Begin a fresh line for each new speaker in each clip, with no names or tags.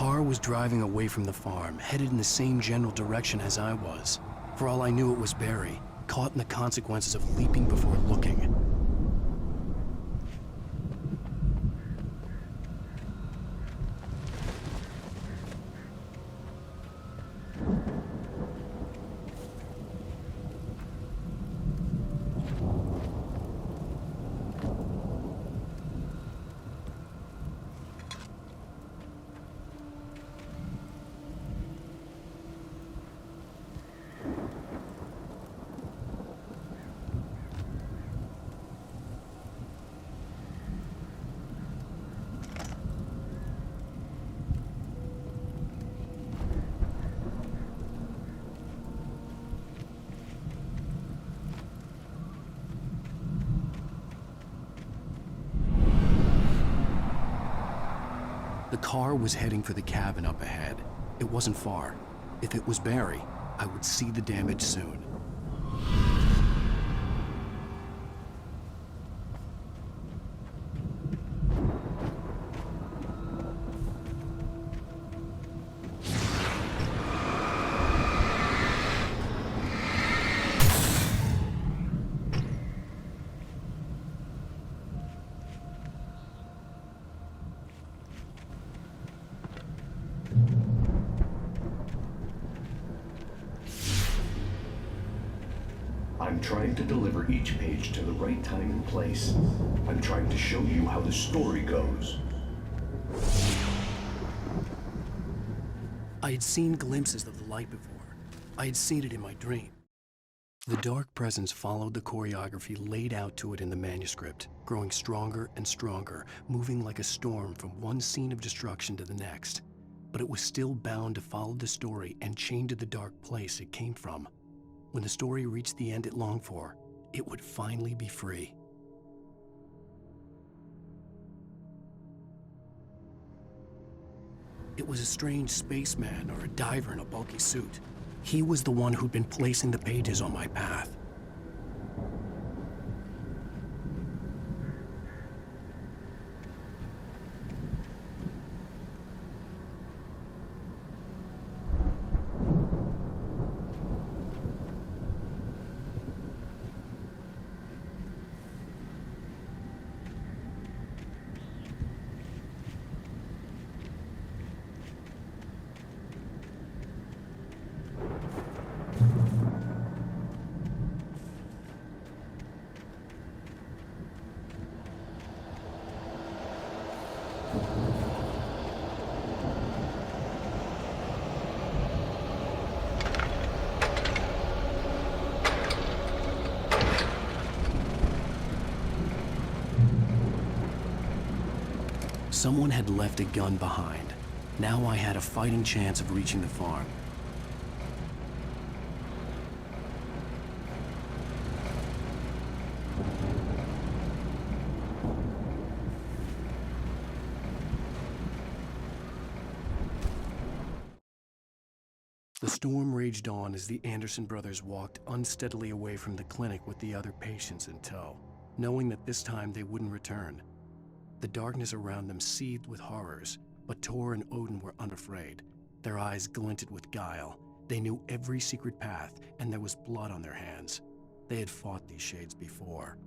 car was driving away from the farm, headed in the same general direction as I was. For all I knew, it was Barry, caught in the consequences of leaping before looking. The car was heading for the cabin up ahead. It wasn't far. If it was Barry, I would see the damage soon.
I'm trying to deliver each page to the right time and place. I'm trying to show you how the story goes.
I had seen glimpses of the light before. I had seen it in my dream. The dark presence followed the choreography laid out to it in the manuscript, growing stronger and stronger, moving like a storm from one scene of destruction to the next. But it was still bound to follow the story and chained to the dark place it came from. When the story reached the end it longed for, it would finally be free. It was a strange spaceman or a diver in a bulky suit. He was the one who'd been placing the pages on my path. Someone had left a gun behind. Now I had a fighting chance of reaching the farm. The storm raged on as the Anderson brothers walked unsteadily away from the clinic with the other patients in tow, knowing that this time they wouldn't return. The darkness around them seethed with horrors, but Tor and Odin were unafraid. Their eyes glinted with guile. They knew every secret path, and there was blood on their hands. They had fought these shades before.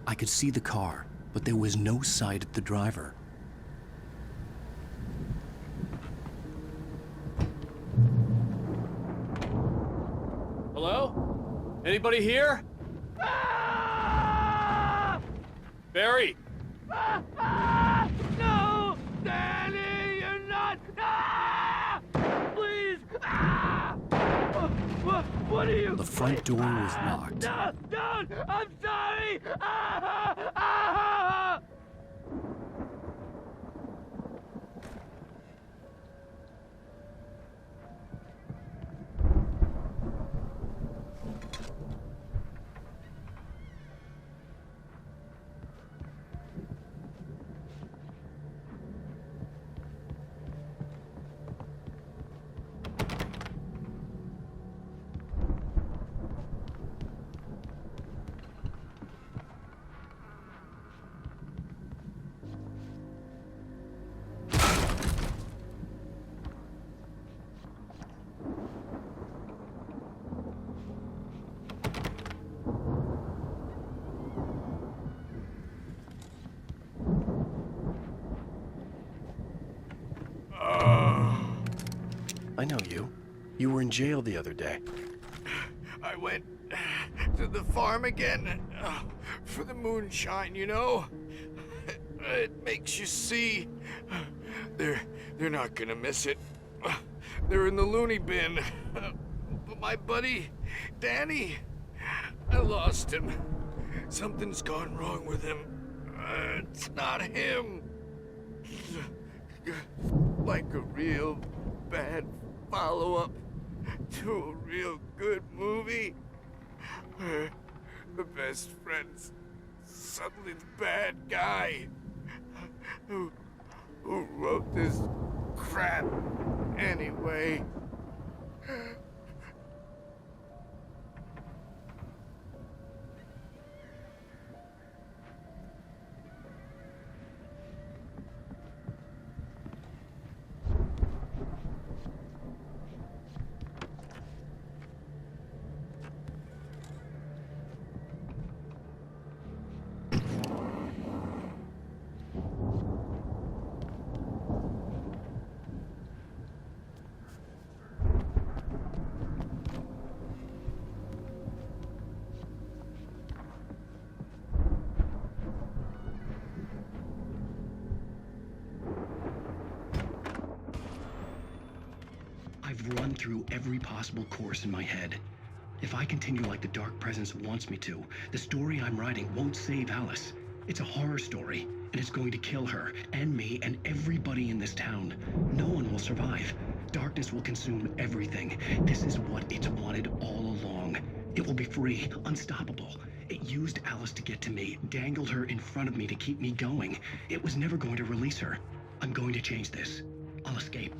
I could see the car, but there was no sight of the driver.
Hello? Anybody here? Barry!
No! Danny, you're not! Please! What are you?
The front door was locked.
No! Don't! I'm sorry!
I know you. You were in jail the other day.
I went to the farm again for the moonshine, you know? It makes you see. They're not gonna miss it. They're in the loony bin. But my buddy, Danny, I lost him. Something's gone wrong with him. It's not him. Like a real bad follow-up to a real good movie where the best friend's suddenly the bad guy who wrote this crap anyway.
I've run through every possible course in my head. If I continue like the Dark Presence wants me to, the story I'm writing won't save Alice. It's a horror story, and it's going to kill her, and me, and everybody in this town. No one will survive. Darkness will consume everything. This is what it's wanted all along. It will be free, unstoppable. It used Alice to get to me, dangled her in front of me to keep me going. It was never going to release her. I'm going to change this. I'll escape.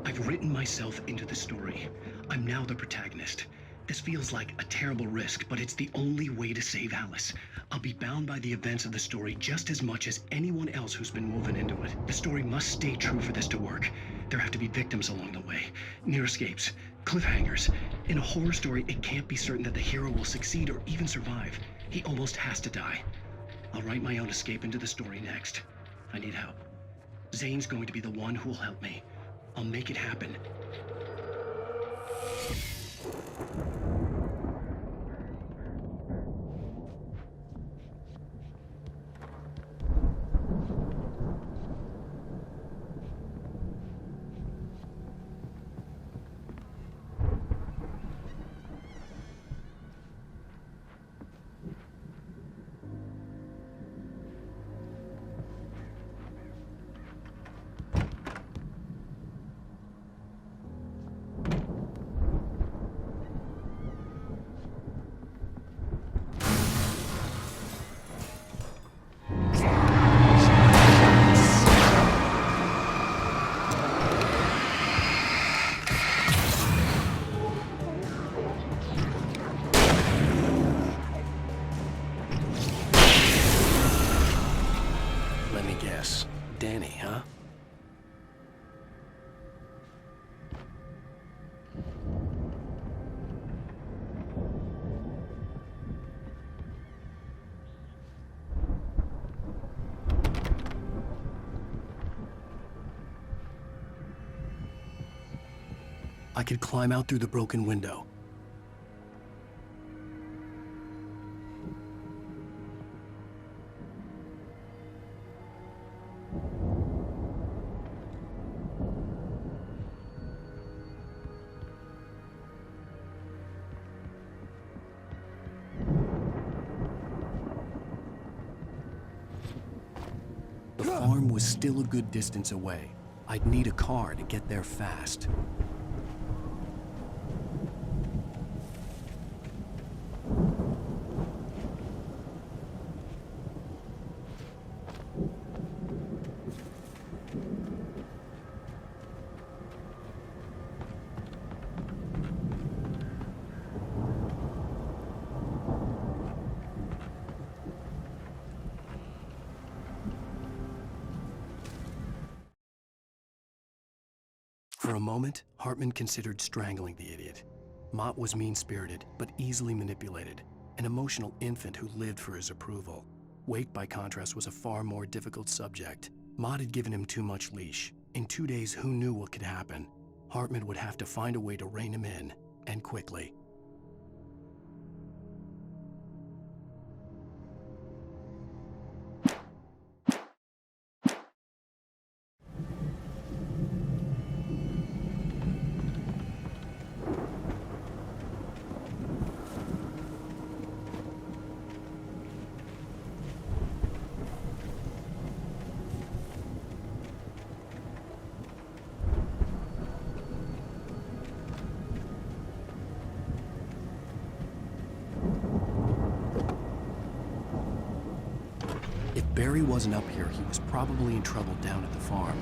I've written myself into the story. I'm now the protagonist. This feels like a terrible risk, but it's the only way to save Alice. I'll be bound by the events of the story just as much as anyone else who's been woven into it. The story must stay true for this to work. There have to be victims along the way, near escapes, cliffhangers. In a horror story, it can't be certain that the hero will succeed or even survive. He almost has to die. I'll write my own escape into the story next. I need help. Zane's going to be the one who will help me. I'll make it happen. Danny, huh? I could climb out through the broken window. The farm was still a good distance away. I'd need a car to get there fast. For a moment, Hartman considered strangling the idiot. Mott was mean-spirited, but easily manipulated, an emotional infant who lived for his approval. Wake, by contrast, was a far more difficult subject. Mott had given him too much leash. In 2 days, who knew what could happen? Hartman would have to find a way to rein him in, and quickly. If Barry wasn't up here, he was probably in trouble down at the farm.